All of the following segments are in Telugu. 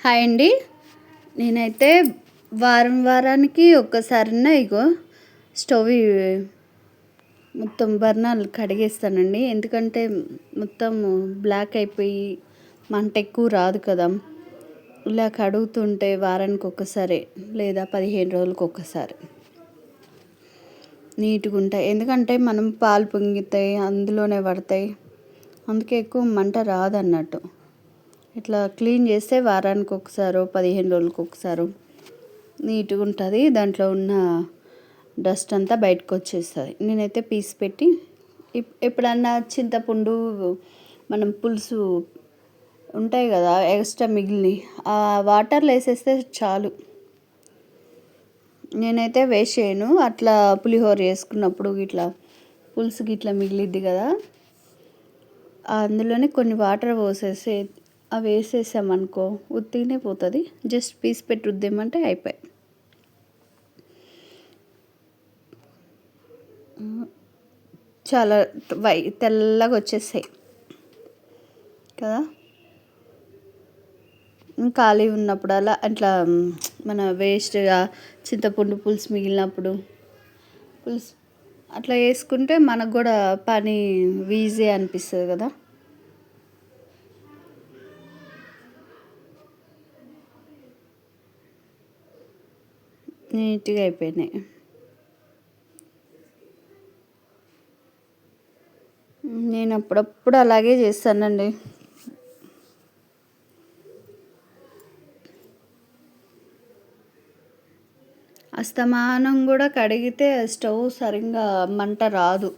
హాయ్ అండి. నేనైతే వారానికి ఒక్కసారన్నా ఇగో స్టవ్ మొత్తం బర్నర్లు కడిగేస్తానండి. ఎందుకంటే మొత్తం బ్లాక్ అయిపోయి మంట ఎక్కువ రాదు కదా. ఇలా కడుగుతుంటే వారానికి ఒక్కసారి లేదా 15 రోజులకు ఒక్కసారి నీట్గా ఉంటాయి. ఎందుకంటే మనం పాలు పొంగితాయి, అందులోనే పడతాయి. అందుకే ఎక్కువ మంట రాదన్నట్టు. ఇట్లా క్లీన్ చేస్తే వారానికి ఒకసారో 15 రోజులకు ఒకసారో నీట్గా ఉంటుంది. దాంట్లో ఉన్న డస్ట్ అంతా బయటకు వచ్చేస్తుంది. నేనైతే పీస్ పెట్టి ఎప్పుడన్నా చింతపండు మనం పులుసు ఉంటాయి కదా ఎక్స్ట్రా మిగిలినవి ఆ వాటర్లో వేసేస్తే చాలు. నేనైతే వేస్ట్ చేయను. అట్లా పులిహోర చేసుకున్నప్పుడు ఇట్లా పులుసుకి ఇట్లా మిగిలిద్ది కదా, అందులోనే కొన్ని వాటర్ పోసేసి అవి వేసేసామనుకో ఉత్తిగానే పోతుంది. జస్ట్ పీస్ పెట్టి రుద్దేమంటే అయిపోయి చాలా తెల్లగా వచ్చేసాయి కదా. ఖాళీ ఉన్నప్పుడు అలా అట్లా మన వేస్ట్గా చింతపండు పులుసు మిగిలినప్పుడు పులుసు అట్లా వేసుకుంటే మనకు కూడా పని ఈజీ అనిపిస్తుంది కదా. నీట్గా అయిపోయినాయి. నేను అప్పుడప్పుడు అలాగే చేస్తానండి. అస్తమానం కూడా కడిగితే స్టవ్ సరిగ్గా మంట రాదు.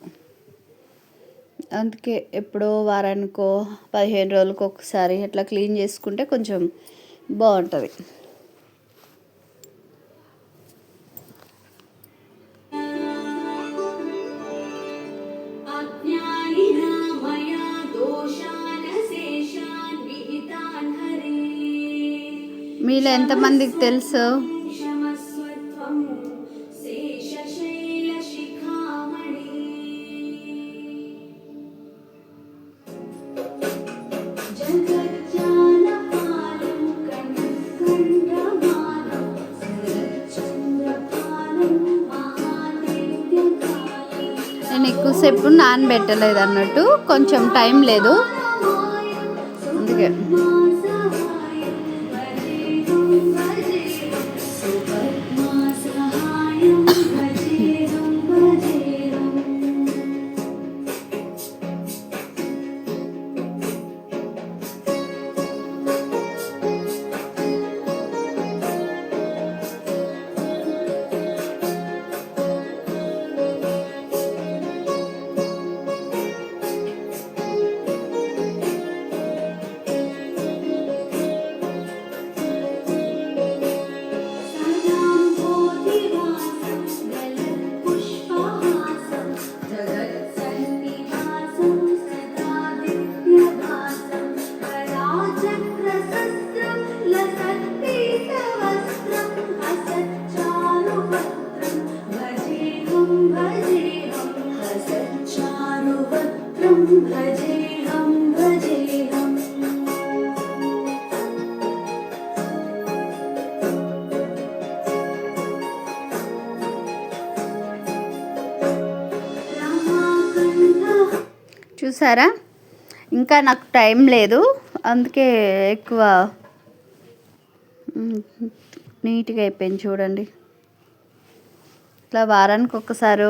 అందుకే ఎప్పుడో వారానికో 15 రోజులకు ఒకసారి అట్లా క్లీన్ చేసుకుంటే కొంచెం బాగుంటుంది. మీలో ఎంతమందికి తెలుసు? నేను ఎక్కువసేపు నానబెట్టలేదు అన్నట్టు, కొంచెం టైం లేదు అందుకే. చూసారా, ఇంకా నాకు టైం లేదు అందుకే ఎక్కువ నీట్గా అయిపోయింది. చూడండి, ఇట్లా వారానికి ఒక్కసారి